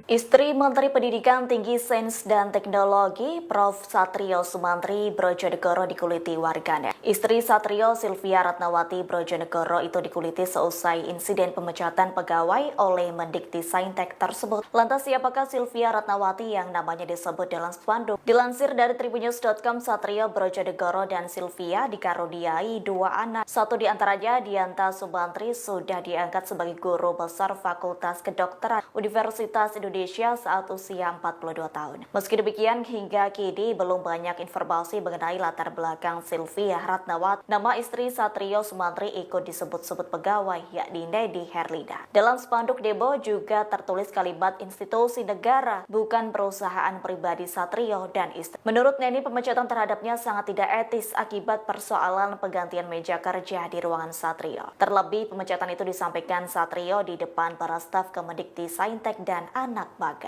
Istri Menteri Pendidikan Tinggi Sains dan Teknologi, Prof. Satrio Sumantri Brojonegoro dikuliti warganet. Istri Satrio, Sylvia Ratnawati Brojonegoro itu dikuliti seusai insiden pemecatan pegawai oleh Mendikti Saintek tersebut. Lantas siapakah Sylvia Ratnawati yang namanya disebut dalam spanduk? Dilansir dari tribunnews.com, Satrio Brojonegoro dan Sylvia dikaruniai dua anak. Satu di antaranya, Dianta Sumantri, sudah diangkat sebagai guru besar Fakultas Kedokteran Universitas Indonesia saat usia 42 tahun. Meski demikian, hingga kini belum banyak informasi mengenai latar belakang Sylvia Ratnawati. Nama istri Satrio Sumantri ikut disebut-sebut pegawai, yakni Nedi Herlina. Dalam spanduk demo juga tertulis kalimat institusi negara, bukan perusahaan pribadi Satrio dan istri. Menurut Nedi, pemecatan terhadapnya sangat tidak etis akibat persoalan penggantian meja kerja di ruangan Satrio. Terlebih, pemecatan itu disampaikan Satrio di depan para staf Kemendikti Saintek dan anak magang.